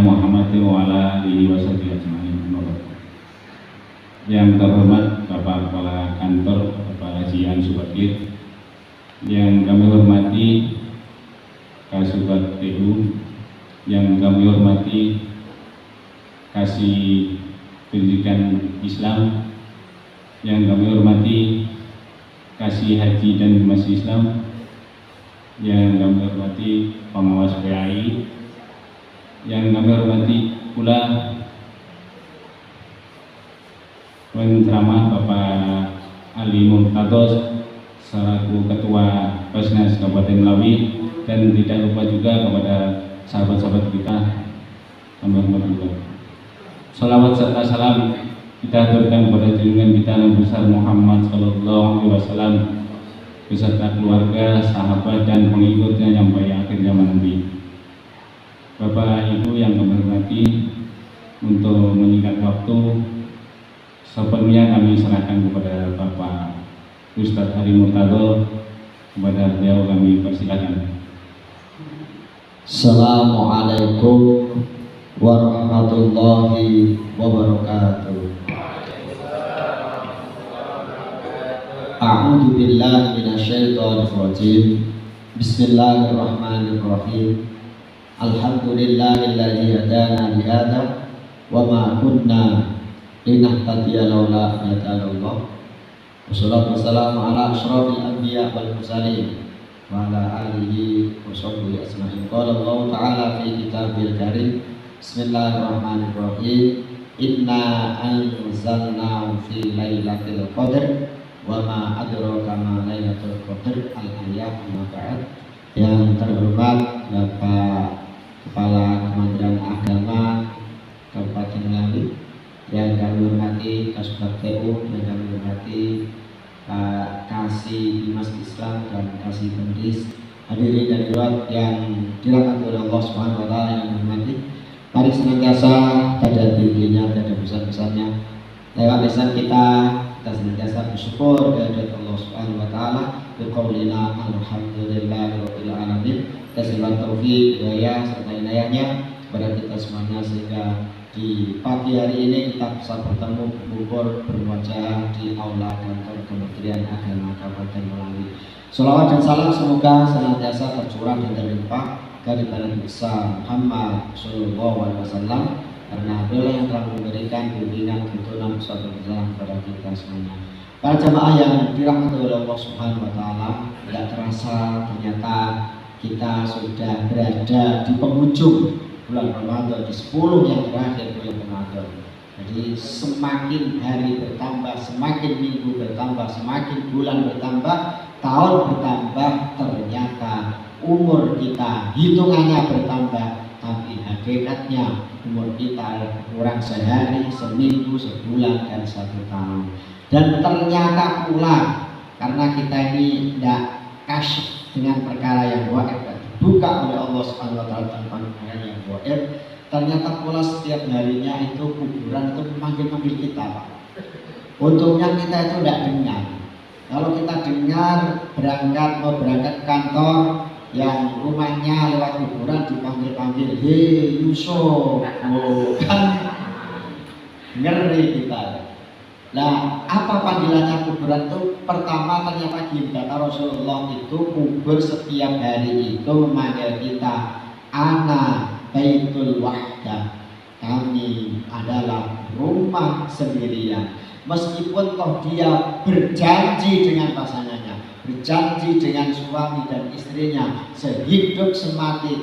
Muhammad wa ala alihi washabihi ajmain. Yang terhormat Bapak Kepala Kantor Bapak Haji An Subakir, yang kami hormati Kasubag TU, yang kami hormati Kasih Pendidikan Islam, yang kami hormati Kasih Haji dan Masjid Islam, yang kami hormati pengawas PAI, yang kami hormati pula penceramah Bapak Ali Muqtados selaku Ketua Basnas Kabupaten Melawi, dan tidak lupa juga kepada sahabat-sahabat kita kami hormati juga. Salawat serta salam kita aturkan kepada junjungan kita Nabi besar Muhammad Sallallahu Alaihi Wasallam beserta keluarga, sahabat dan pengikutnya sampai akhir zaman nanti. Bapak Ibu yang kami hormati, untuk menyingkat waktu sepenuhnya kami serahkan kepada Bapak Ustadz Ali Murtado. Kepada beliau kami persilakan. Assalamualaikum warahmatullahi wabarakatuh. A'udzu billahi minasyaitonir rajim. Bismillahirrahmanirrahim. Alhamdulillahilladzi hadana li hadza wa ma kunna linahtadiya laula an hadana Allah. Wassalatu wassalamu ala asyrafil anbiya wal mursalin wa ala alihi wa sahbihi ajmain. Qala Allah ta'ala fi kitabil karim. Bismillahirrahmanirrahim. Inna anzalnahu fi lailatul qadr wa ma adraka ma lailatul qadr. Al-ayat amma ba'd. Yang terhormat Bapak Kepala Kementerian Agama Kabupaten Melawi, yang kami hormati Kasubag TU, yang kami hormati Pak Kasih Dimas Islam dan Kasih Pendis, hadirin dan hadirat yang dirahmati oleh Allah Subhanahu wa taala, yang hormati, mari senantiasa pada tingginya dan besar-besarnya lewat lisan kita senantiasa bersyukur kehadirat Allah Subhanahu wa taala, biqaulina alhamdulillahirabbil alamin. Kasihlah taufik, hidayah serta inayahnya kepada kita semuanya, sehingga di pagi hari ini kita bisa bertemu, berkumpul, berwajah di aula kantor Kementerian Agama Kabupaten Melawi. Sholawat dan salam semoga senantiasa tercurah dan terlimpah dari Nabi besar Muhammad Sallallahu Alaihi Wasallam, karena beliau yang telah memberikan bimbingan tuntunan suatu jalan kepada kita semuanya. Para jamaah yang dirahmati oleh Allah Subhanahu Wa Taala, tidak terasa ternyata kita sudah berada di penghujung bulan Ramadan, di 10 yang terakhir bulan Ramadan. Jadi semakin hari bertambah, semakin minggu bertambah, semakin bulan bertambah, tahun bertambah, ternyata umur kita hitungannya bertambah, tapi hakikatnya umur kita kurang sehari, seminggu, sebulan, dan 1 tahun. Dan ternyata pula karena kita ini tidak kasyif dengan perkara yang gaib, dibuka oleh Allah Subhanahu wa taala tentang perkara yang gaib, ternyata pula setiap harinya itu kuburan itu memanggil-manggil kita, Pak. Untungnya kita itu tidak dengar. Kalau kita dengar mau berangkat kantor yang rumahnya lewat kuburan dipanggil-panggil, "Hei Yusuf," kan ngeri kita. Nah, apa panggilannya kuburan itu? Pertama, ternyata kata Rasulullah itu kubur setiap hari itu memanggil kita, "Ana baitul wahdah." Kami adalah rumah sendirian. Meskipun toh dia berjanji dengan pasangannya, berjanji dengan suami dan istrinya, sehidup semati,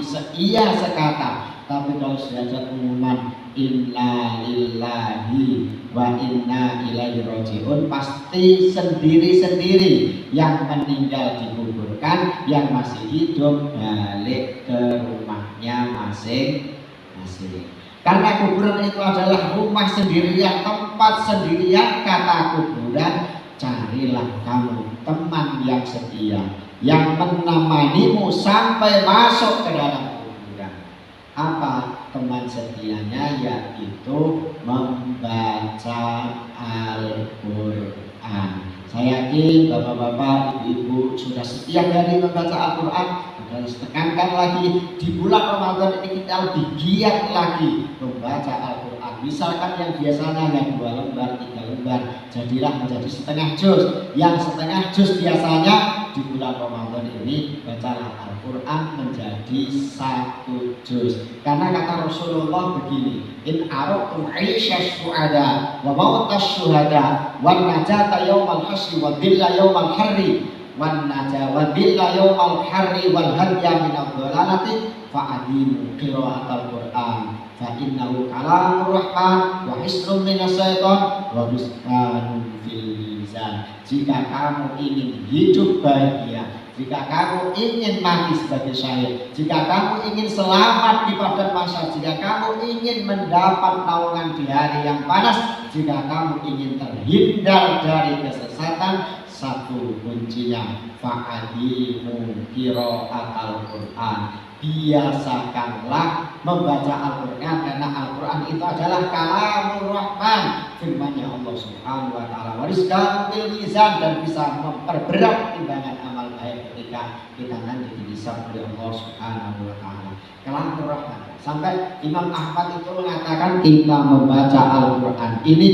seia sekata, tapi kalau sudah pengumuman inna lillahi wa inna ilaihi rajiun, pasti sendiri-sendiri. Yang meninggal dikuburkan, yang masih hidup balik ke rumahnya masing-masing. Karena kuburan itu adalah rumah sendirian, tempat sendirian. Kata kuburan, carilah kamu teman yang setia, yang menemanimu sampai masuk ke dalam kuburan. Apa teman setianya? Yaitu membaca Al-Quran. Saya yakin bapak-bapak, ibu-ibu sudah setiap hari membaca Al-Quran. Dan tekankan lagi di bulan Ramadan ini kita lebih giat lagi membaca Al-Quran. Misalkan yang biasanya hanya 2 lembar, 3 lembar, jadilah menjadi setengah juz. Yang setengah juz biasanya di bulan Ramadan ini bacalah Al-Quran menjadi 1 juz. Karena kata Rasulullah begini, in aradtum 'aisyash syuhada wa mautas syuhada wan najata yaumal hasyi wa dhilla yaumal harri wan najawabilla yaumal harri wal hadya min ad-dhalalati fa'adimu qira'atal Qur'an fa innahu kalamur rahman wa hisnun minas syaitan wa buskanun fil mizan. Jika kamu ingin hidup bahagia, jika kamu ingin mati sebagai syahid, jika kamu ingin selamat di padang mahsyar, jika kamu ingin mendapat naungan di hari yang panas, jika kamu ingin terhindar dari kesesatan, satu kuncinya fa'adimu qira'atal Qur'an. Biasakanlah membaca Al-Quran, karena Al-Quran itu adalah kalamur rahman, firman-Nya Allah Subhanahu wa taala, wariskan bil mizan, dan bisa memperberat timbangan amal baik ketika kita nanti dihisab oleh Allah Subhanahu wa taala. Kalamur rahman. Sampai Imam Ahmad itu mengatakan kita membaca Al-Quran ini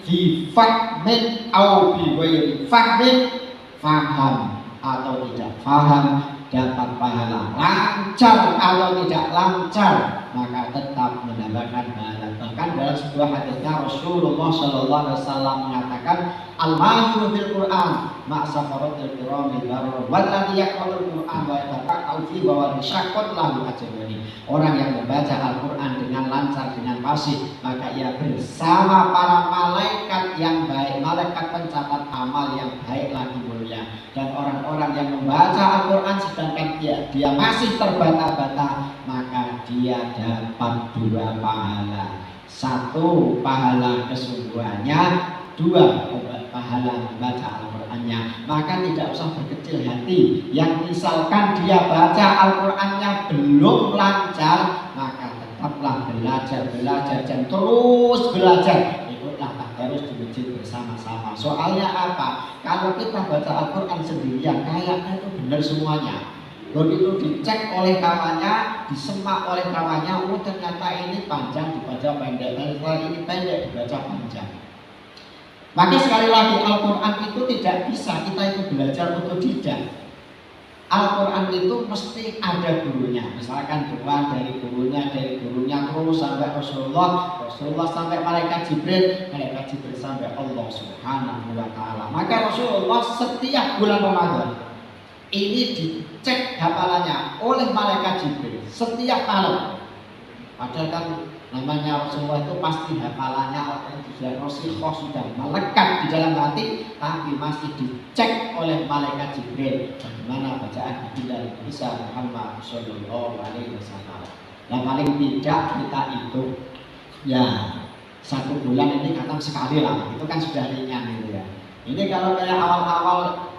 fi fahmin au bi ghairi fahmin, faham atau tidak faham dapat pahala, lancar atau tidak lancar maka tetap mendapatkan pahala. Bahkan dalam sebuah hadisnya Rasulullah Shallallahu Alaihi Wasallam mengatakan al-mahir bil Quran ma'safaratil kiramil barr walladhi yaqra'ul Quran wa yatafaqahu fi wa yashaqqat lahu ajrani. Orang yang membaca Al-Quran dengan lancar, dengan fasih, maka ia bersama para malaikat yang baik, malaikat pencatat amal yang baik lagi mulia. Dan orang-orang yang membaca Al-Quran sedangkan dia masih terbata-bata, maka dia dapat 2 pahala. 1 pahala kesungguhannya, 2 pahala membaca Al-Qurannya. Maka tidak usah berkecil hati. Yang misalkan dia baca Al-Qurannya belum lancar, maka tetaplah belajar dan terus belajar. Ikutlah tadarus di masjid bersama-sama. Soalnya apa? Kalau kita baca Al-Quran sendirian, kayaknya itu benar semuanya. Begitu dicek oleh kawannya, disemak oleh kawannya, oh ternyata ini panjang dibaca pendek, ternyata ini pendek dibaca panjang. Maka sekali lagi Al-Quran itu tidak bisa kita itu belajar otodidak. Al-Quran itu mesti ada gurunya. Misalkan doa dari gurunya terus sampai Rasulullah sampai malaikat Jibril sampai Allah Subhanahu wa taala. Maka Rasulullah setiap bulan Ramadan ini dicek hafalannya oleh malaikat Jibril setiap malam. Padahal kan namanya Rasulullah itu pasti hafalannya sudah rosikhoh, sudah melekat di dalam hati, tapi masih dicek oleh malaikat Jibril bagaimana bacaan Ibunda bisa Muhammad Sallallahu Alaihi Wasallam. Nah paling tidak kita itu ya 1 bulan ini khatam sekali lah, itu kan sudah ringan gitu ya. Ini kalau kayak awal-awal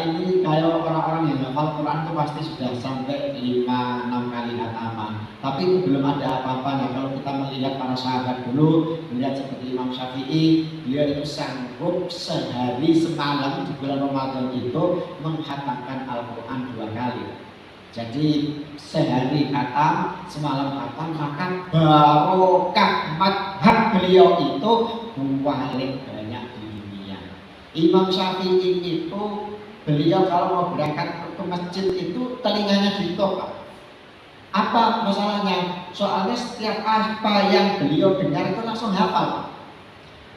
ini kayak orang-orang yang hafal Quran itu pasti sudah sampai 5-6 kali khataman. Tapi itu belum ada apa-apanya. Kalau kita melihat para sahabat dulu, melihat seperti Imam Syafi'i, beliau itu sanggup sehari semalam di bulan Ramadan itu menghatamkan Al-Quran 2 kali. Jadi sehari khatam, semalam khatam, maka barokah madhab beliau itu paling banyak di dunia. Imam Syafi'i itu beliau kalau mau berangkat ke masjid itu telinganya ditutup. Apa masalahnya? Soalnya setiap apa yang beliau dengar itu langsung hafal.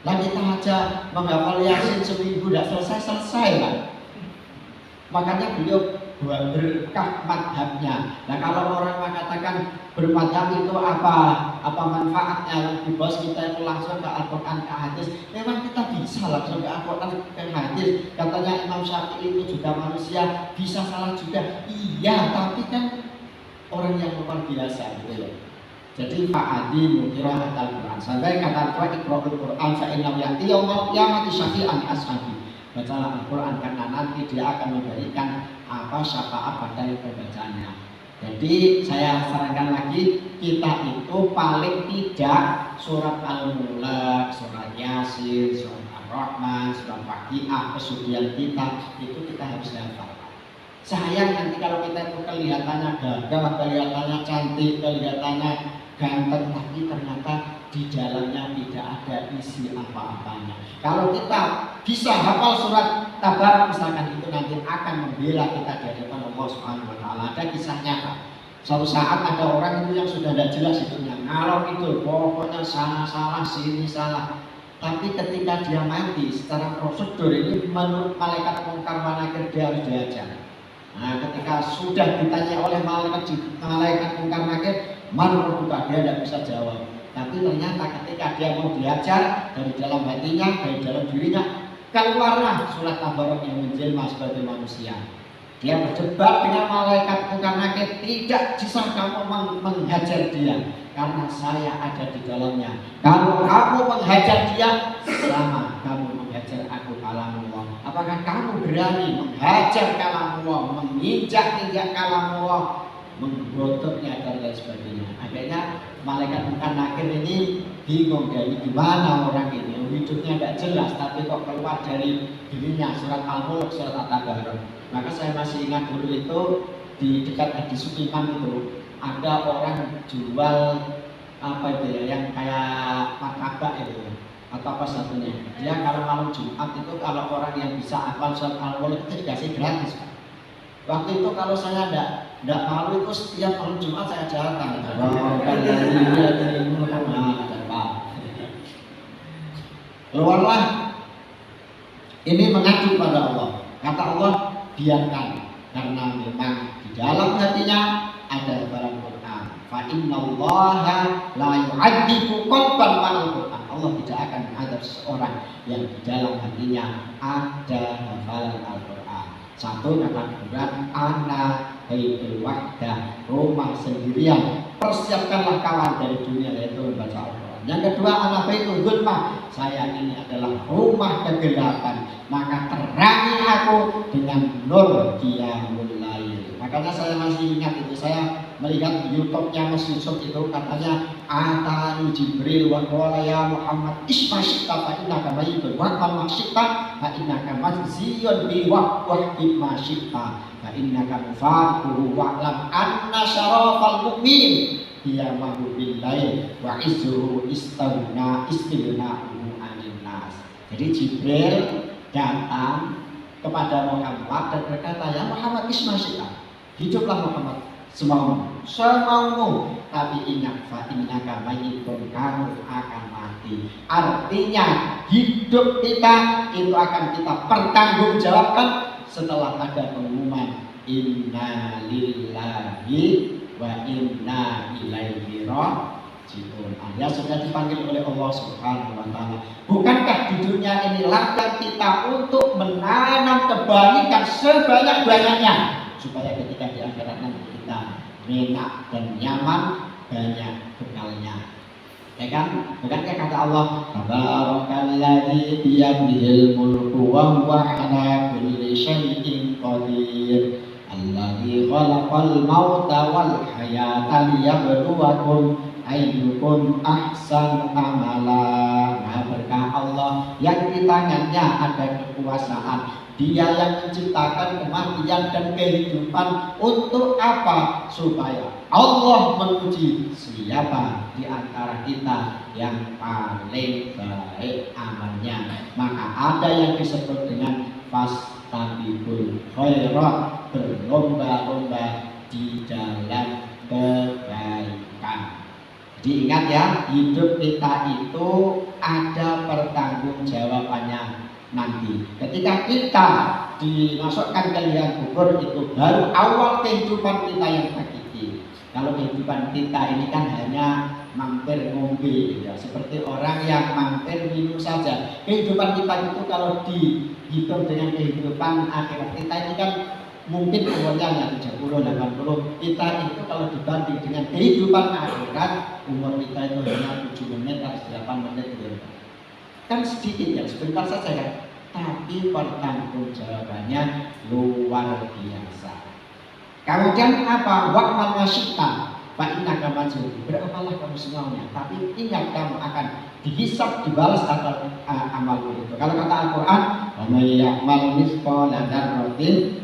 Lah kita aja menghafal Yasin seminggu tidak selesai lah. Makanya beliau berkah madhabnya. Nah kalau orang mengatakan bermadhab itu apa manfaatnya? Lebih bos kita itu langsung ke Al-Quran, ke hadis. Memang kita bisa langsung ke Al-Quran, ke hadis. Katanya Imam Syafi'i itu juga manusia, bisa salah juga. Iya, tapi kan orang yang luar biasa gitu loh. Jadi fa'adimu qira'atal Quran. Sampai kata Iqra'ul Quran fa innahu ya'ti yaumal qiyamati syafi'an ashabi. Bacalah Al-Quran karena nanti dia akan memberikan syafaat pada yang pembacanya. Jadi saya sarankan lagi, kita itu paling tidak surat Al-Mulk, surat Yasin, surat Ar-Rahman, surat Waqiah, pesugihan kita itu kita harus hafal. Sayang nanti kalau kita itu kelihatannya gagah, kelihatannya cantik, kelihatannya ganteng, tapi ternyata di dalamnya tidak ada isi apa-apanya. Kalau kita bisa hafal surat Tabarak misalkan, itu nanti akan membela kita di hadapan Allah Subhanahu wa taala. Ada kisahnya, Pak. Suatu saat ada orang itu yang sudah tidak jelas hidupnya, ngalor itu pokoknya salah sini salah. Tapi ketika dia mati, secara prosedur ini menurut malaikat mungkar wa nakir dia harus diajar. Nah, ketika sudah ditanya oleh malaikat mungkar nakir, man buka, dia tidak bisa jawab. Tapi ternyata ketika dia mau diajar, dari dalam hatinya, dari dalam dirinya, keluarlah surat Tabarak yang menjelma sebagai manusia. Dia berdebat dengan malaikat mungkar nakir, tidak bisa kamu menghajar dia karena saya ada di dalamnya. Kalau kamu menghajar dia, sama kamu menghajar aku kalamullah. Apakah kamu berani menghajar kalamullah, menginjak-injak kalamullah, menggodoknya dan lain sebagainya? Akhirnya malaikat mungkar nakir ini bingung, dari gimana orang ini hidupnya tidak jelas tapi kok keluar dari dirinya surat Al-Mulk, surat At-Tabarak. Maka saya masih ingat dulu itu di dekat Haji Sukiman itu ada orang jual apa itu ya, yang kayak martabak itu atau apa satunya. Dia kalau malam Jumat itu kalau orang yang bisa hafal surat Al-Mulk itu dikasih gratis. Waktu itu kalau saya tidak malu itu setiap malam Jumat saya datang. Keluarlah ini mengadu pada Allah. Kata Allah, biarkan, karena memang di dalam hatinya ada barang Quran. Fa innallaha la yu'adzibu qalban ma'al Quran. Allah tidak akan menghadap seseorang yang di dalam hatinya ada hafalan Al-Quran. Satu kata Quran, ana baitul wahdah, rumah sendirian. Persiapkanlah kawan dari dunia, yaitu membaca Al-Quran. Yang kedua, anak baitul zulmah, saya ini adalah rumah kegelapan, maka terangi aku dengan nur qiyamul lail. Makanya saya masih ingat itu, saya melihat di YouTube-nya Mas Yusuf itu katanya, atani Jibril wa qala ya Muhammad isma syi'ta fa innaka mayyitun wa qad syi'ta fa innaka majziyun bi wahdi ma syi'ta fa innaka mufaqihu wa lam anna syarafal mu'min hiya mahu billahi wa izzuhu istilna'uhu anin nas. Jadi Jibril datang kepada Muhammad dan berkata, ya Muhammad isma syi'ta, hiduplah Muhammad semaumu, tapi ingat fa innaka mayyitun, kamu akan mati. Artinya hidup kita itu akan kita pertanggungjawabkan setelah ada pengumuman inna lillahi wa inna ilaihi raji'un. Anda sudah dipanggil oleh Allah Subhanahu wa taala. Bukankah di dunia ini ladang kita untuk menanam kebaikan sebanyak-banyaknya supaya ketika di akhirat nanti kita enak dan nyaman, banyak bekalnya. Ya kan? Bukankah kata Allah, tabarakalladzi biyadihil mulku wa huwa ala kulli syai'in qadir. Alladzi khalaqal mauta wal hayata liyabluwakum ayyukum ahsanu amala. Nah, berkah Allah yang di tangannya ada kekuasaan. Dia yang menciptakan kematian dan kehidupan untuk apa? Supaya Allah menguji siapa di antara kita yang paling baik amalnya. Maka ada yang disebut dengan fastabiqul khairat, berlomba-lomba di dalam kebaikan. Diingat ya, hidup kita itu ada pertanggungjawabannya nanti. Ketika kita dimasukkan ke liang kubur, itu baru awal kehidupan kita yang hakiki. Kalau kehidupan kita ini kan hanya mampir ngombe ya, seperti orang yang mampir minum saja. Kehidupan kita itu kalau dihitung dengan kehidupan akhirat kita ini kan mungkin umurnya 30, 80. Kita itu kalau dibanding dengan kehidupan akhirat, umur kita itu hanya 7 menit atau 8 menit gitu. Kan sedikit ya, sebentar saja kan, tapi pertanggungjawabannya luar biasa. Kemudian apa? Wa'mal masyita fa innaka majnun. Beramallah kamu semuanya, tapi ingat kamu akan dihisab, dibalas atas amalmu itu. Kalau kata Al-Qur'an, "Wa may ya'mal mithqala dzarratin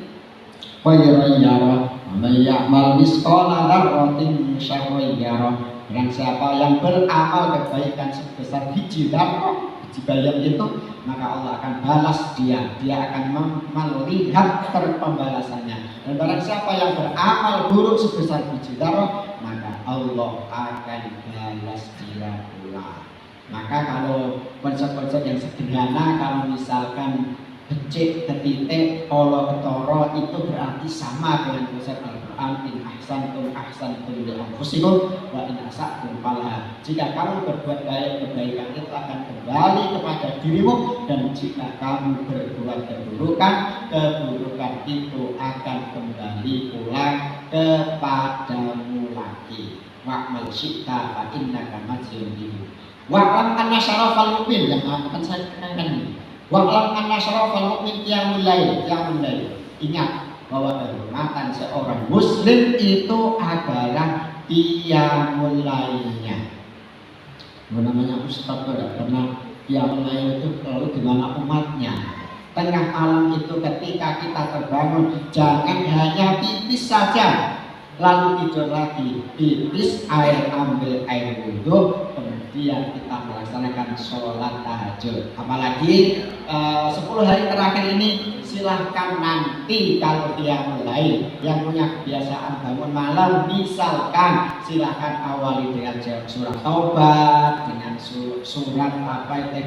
khairan yarah, wa may ya'mal mithqala dzarratin syarran yarah." Dan siapa yang beramal kebaikan sebesar biji darah, biji bayam itu, maka Allah akan balas dia. Dia akan melihat pembalasannya. Dan barang siapa yang beramal buruk sebesar biji darah, maka Allah akan balas dia pula. Maka kalau konsep-konsep yang sederhana, kalau misalkan becik ketitik olo ketoro, itu berarti sama dengan konsep Al-Quran, in ahsantum ahsantum li anfusikum wa in asa'tum falaha. Jika kamu berbuat baik, kebaikan itu akan kembali kepada dirimu, dan jika kamu berbuat keburukan, keburukan itu akan kembali pulang kepadamu lagi. Wa'mal syi'ta fa innaka majnun. Wa'lam anna syarafal mu'min, yang akan saya kenangkan ini. Wa'lam anna syarafal mu'min qiyamul lail. Ingat bahwa kehormatan seorang muslim itu adalah qiyamul lailnya. Namanya ustaz tidak pernah qiyamul lail itu kalau gimana umatnya. Tengah malam itu ketika kita terbangun, jangan hanya pipis saja lalu tidur lagi, pipis, ambil air wudhu, kemudian kita melaksanakan sholat tahajud. Apalagi 10 hari terakhir ini, silahkan nanti kalau dia mulai yang punya kebiasaan bangun malam, misalkan silahkan awali dengan surat taubat, dengan surat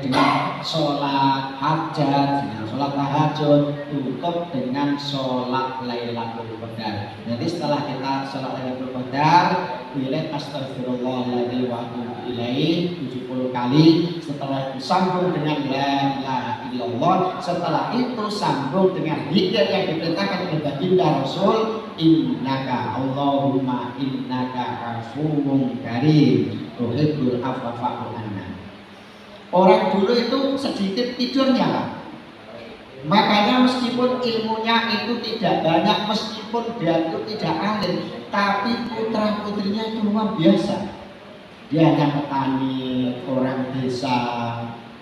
dengan sholat hajat, dengan sholat tahajud, tutup dengan sholat Lailatul Qadar. Jadi setelah kita sholat Lailatul Qadar, wilayah astagfirullahaladzim wa atubu ilaih 70 kali. Setelah itu sambung dengan la ilaha illallah. Setelah itu sambung dengan zikir yang diperintahkan oleh baginda Rasul, innaka Allahumma innaka afuwwun karim tuhibbul afwa fa'fu anna. Orang dulu itu sedikit tidurnya, Pak. Makanya meskipun ilmunya itu tidak banyak, meskipun dia itu tidak alim, tapi putra putrinya itu luar biasa. Dia hanya petani, orang desa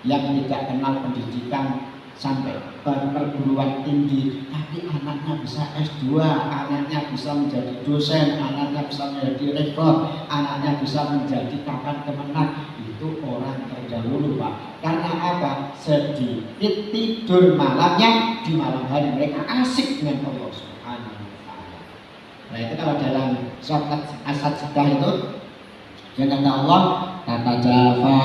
yang tidak kenal pendidikan sampai perguruan tinggi, tapi anaknya bisa S2, anaknya bisa menjadi dosen, anaknya bisa menjadi rektor, anaknya bisa menjadi kapan kemenang. Itu orang terdahulu, Pak. Karena apa? Sedikit tidur malamnya, di malam hari mereka asik dengan Allah Subhanahu wa ta'ala. Nah itu kalau dalam surat As-Sajdah itu, yang kata Allah, kata Jafa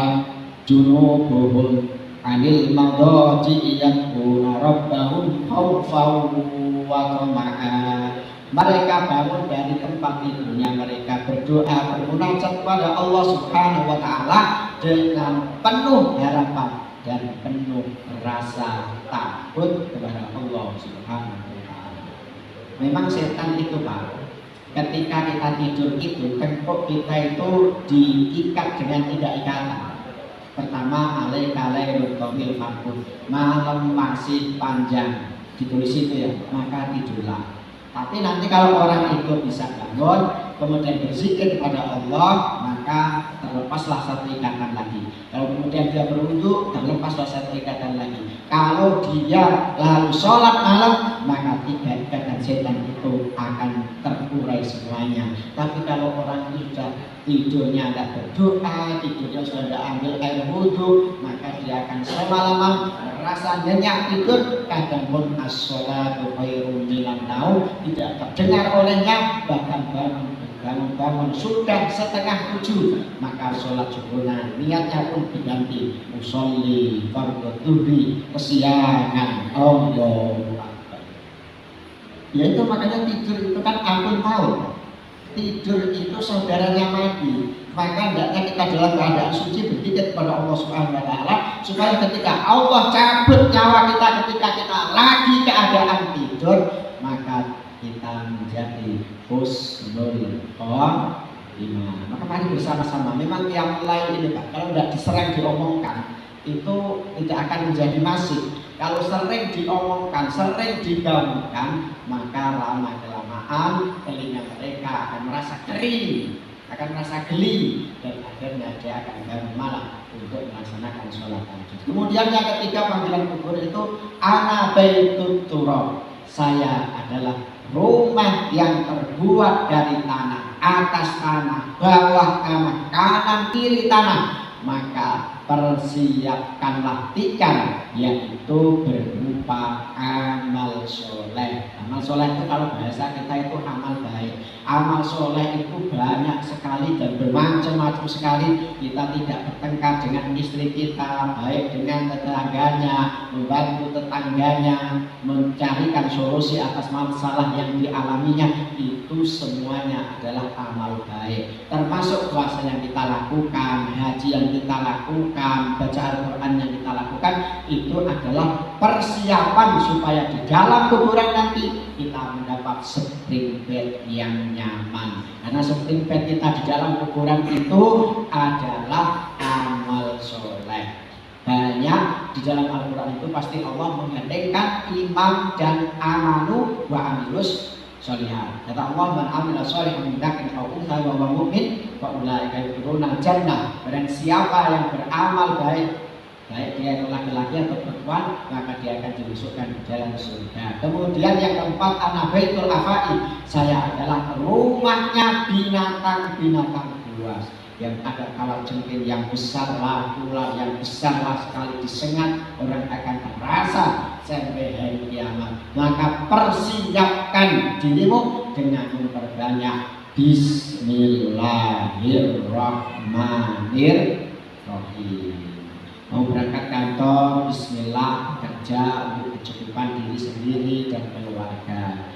junubuhum anil madhaji yad'una rabbahum khaufan wa tama'a. Mereka bangun dari tempat tidurnya, mereka berdoa, bermunajat kepada Allah Subhanahu wa ta'ala dengan penuh harapan dan penuh rasa takut kepada Allah Subhanahu wa ta'ala. Memang setan itu, Pak, ketika kita tidur itu, tengkuk kita itu diikat dengan 3 ikatan. Pertama, alaika tawil fakut, malam masih panjang, ditulis itu ya, maka tidurlah. Tapi nanti kalau orang itu bisa bangun, kemudian berzikir kepada Allah, maka terlepaslah 1 ikatan lagi. Kalau kemudian dia berwudu, terlepaslah 1 ikatan lagi. Kalau dia lalu sholat malam, maka 3 ikatan setan itu akan terurai semuanya. Tapi kalau orang sudah tidurnya tidak berdoa, tidurnya sudah tidak ambil air wudhu, maka dia akan semalaman merasa nyenyak tidur. Kadang pun as-sholatu khairun minan naum, tidak terdengar olehnya, bahkan bangun sudah 6:30, maka sholat subuhnya niatnya pun diganti usolli fardhu dhuhri, kesiangan. Allahu Akbar. Ya itu makanya tidur itu kan ampun tahu. Tidur itu saudaranya mati. Maka hendaknya kita dalam keadaan suci berzikir kepada Allah Subhanahu wa ta'ala, supaya ketika Allah cabut nyawa kita, ketika kita lagi keadaan tidur, maka kita menjadi husnul khotimah. Maka mari bersama-sama. Memang yang lain ini, Pak, kalau tidak diserang diomongkan, itu tidak akan menjadi masif. Kalau sering diomongkan, sering digaungkan, maka lama-kelamaan bersamaan telinga mereka akan merasa kering, akan merasa geli, dan akhirnya dia akan bangun malam untuk melaksanakan sholat tahajud. Kemudian yang ketiga panggilan kubur itu ana baitut turab, saya adalah rumah yang terbuat dari tanah, atas tanah, bawah tanah, kanan kiri tanah. Maka persiapkanlah tikar, yaitu berupa amal soleh. Amal soleh itu kalau bahasa kita itu amal baik. Amal soleh itu banyak sekali dan bermacam-macam sekali. Kita tidak bertengkar dengan istri kita, baik dengan tetangganya, membantu tetangganya, mencarikan solusi atas masalah yang dialaminya. Itu semuanya adalah amal baik. Termasuk puasa yang kita lakukan, haji yang kita lakukan, baca Al-Quran yang kita lakukan, itu adalah persiapan supaya di dalam kuburan nanti kita mendapat spring bed yang nyaman. Karena spring bed kita di dalam kuburan itu adalah amal soleh. Banyak di dalam Al-Quran itu pasti Allah menggandengkan imam dan amanu wa amilus sholihat. Kata Allah, man amila sholihan min dzakarin aw untha wa huwa mu'min fa ulaika yadkhuluna jannah. Barang siapa yang beramal baik, baik dia itu laki-laki atau perempuan, maka dia akan dimasukkan ke dalam surga. Kemudian yang keempat, ana baitul afai, saya adalah rumahnya binatang-binatang buas. Yang ada kalajengking yang besar lah, ular yang besar lah sekali disengat, orang akan terasa sampai hari kiamat. Maka persiapkan dirimu dengan memperbanyak Bismillahirrahmanirrahim. Mau berangkat kantor, bismillah, kerja untuk kecukupan diri sendiri dan keluarga.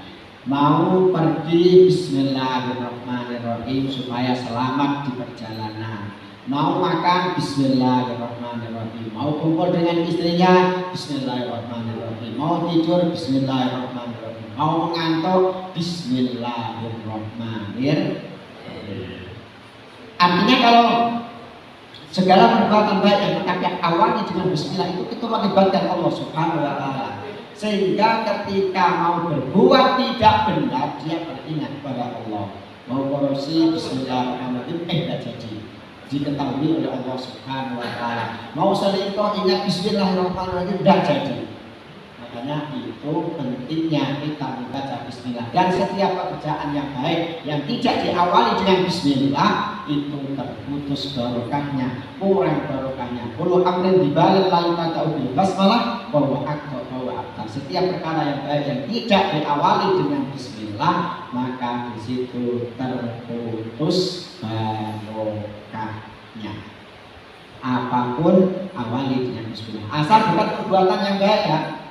Mau pergi, bismillahirrahmanirrahim supaya selamat di perjalanan. Mau makan, bismillahirrahmanirrahim. Mau kumpul dengan istrinya, bismillahirrahmanirrahim. Mau tidur, bismillahirrahmanirrahim. Mau mengantuk, bismillahirrahmanirrahim. Artinya kalau segala perbuatan baik yang kita awali dengan bismillah itu mengibatkan Allah Subhanahu wa taala. Sehingga ketika mau berbuat tidak benar, dia beringat kepada Allah. Mau korupsi, bismillahirrahmanirrahim, tidak jadi. Diketahui oleh Allah Subhanahu wa taala. Mau selingkuh, ingat bismillahirrahmanirrahim, tidak jadi. Makanya itu pentingnya kita membaca bismillah. Dan setiap pekerjaan yang baik yang tidak diawali dengan bismillah itu terputus barokahnya, kurang barokahnya. Kullu amrin dibalil la yata'u bil basmalah bahwa akbar bahwa akbar. Setiap perkara yang baik yang tidak diawali dengan bismillah, maka di situ terputus barokahnya. Apapun awali dengan bismillah. Asal bukan perbuatan yang baik ya.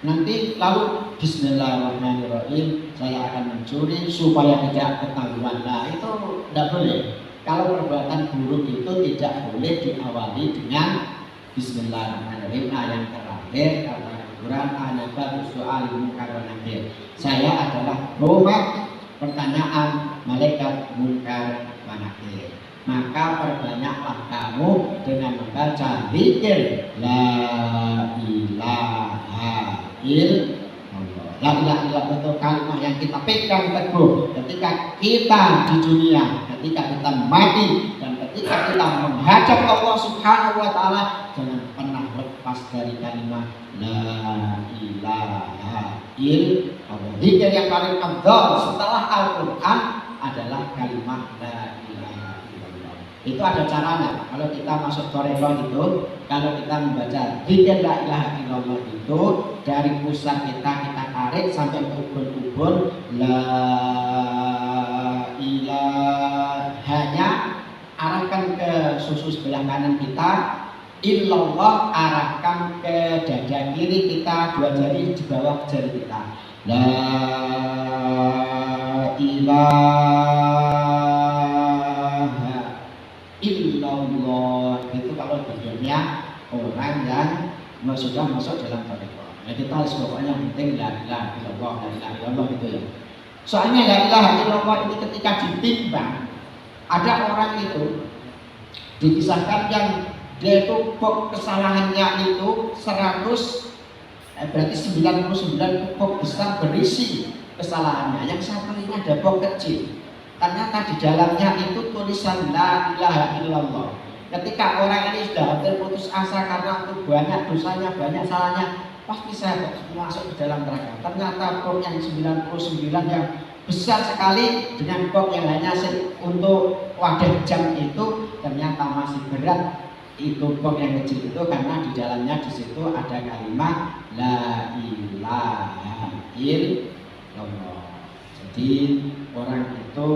Nanti lalu bismillahirrahmanirrahim, saya akan mencuri supaya tidak ketahuan. Nah itu tidak boleh. Kalau perbuatan buruk itu tidak boleh diawali dengan bismillahirrahmanirrahim. Nah yang terakhir kata Al-Quran, anaba soal munkar wa nakir. Saya adalah rumah pertanyaan malaikat munkar wa nakir. Maka perbanyaklah kamu dengan membaca zikir la ilaha illallah. La ilaha illallah itu kalimat yang kita pegang teguh ketika kita di dunia, ketika kita mati, dan ketika kita menghadap Allah Subhanahu wa taala. Jangan pernah lepas dari kalimat la ilaha illallah. Zikir yang paling afdal setelah Al-Quran adalah kalimat la ilaha illallah. Itu ada caranya. Kalau kita masuk Toreko itu, kalau kita membaca zikir la ilaha illallah itu, dari pusat kita tarik sampai ke ubun-ubun la ilahanya arahkan ke susu sebelah kanan kita, illallah arahkan ke dada kiri kita, dua jari di bawah jari kita. La ilaha illallah. Itu kalau tujuannya orang yang sudah masuk dalam Toreko. Ya kita harus pokoknya penting la ilaha illallah, la ilaha illallah gitu ya. Soalnya la ilaha illallah ini ketika ditimbang, ada orang itu dikisahkan yang dia itu kesalahannya itu 100 berarti 99 cukup besar berisi kesalahannya. Yang satu ini ada pok kecil. Ternyata di dalamnya itu tulisan la ilaha illallah. Ketika orang ini sudah hampir putus asa karena itu banyak dosanya, banyak salahnya, pasti saya masuk di dalam neraka. Ternyata pok yang 99 yang besar sekali dengan pok yang hanya untuk wadah jam itu ternyata masih berat. Itu pok yang kecil itu karena di dalamnya di situ ada kalimat la ilaha illallah. Jadi orang itu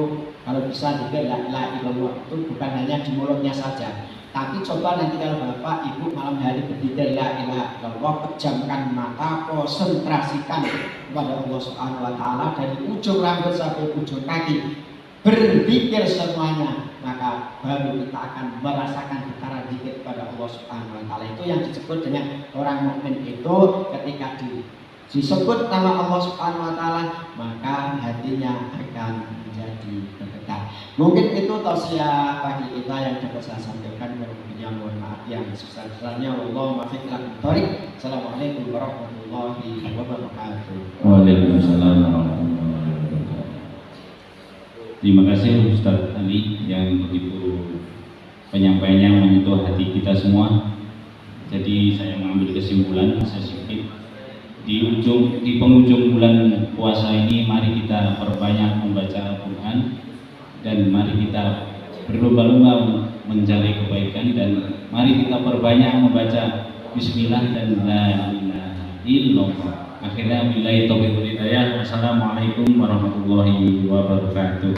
kalau bisa juga la ilaha illallah itu bukan hanya di mulutnya saja, tapi coba nanti kalau bapak ibu malam hari berzikir la ilaha illallah, pejamkan mata, konsentrasikan kepada Allah Subhanahu Wa Taala dari ujung rambut sampai ujung kaki, berzikir semuanya, maka baru kita akan merasakan getaran zikir kepada Allah Subhanahu Wa Taala. Itu yang disebut dengan orang mukmin itu ketika disebut nama Allah Subhanahu Wa Taala maka hatinya akan menjadi bergetar. Mungkin itu tausiah bagi kita yang dapat saya sampaikan. Mohon maaf yang sebesar-besarnya. Wallahu muwaffiq ila thoriq. Assalamualaikum warahmatullahi wabarakatuh. Waalaikumsalam warahmatullahi wabarakatuh. Terima kasih Ustaz Ali yang begitu penyampaiannya menyentuh hati kita semua. Jadi saya mengambil kesimpulan sedikit. Di penghujung bulan puasa ini mari kita perbanyak membaca Al-Quran dan mari kita berlomba-lomba mencari kebaikan dan mari kita perbanyak membaca Bismillah dan La ilaha illallah. Akhirnya billahi taufiq wal hidayah. Wassalamualaikum warahmatullahi wabarakatuh.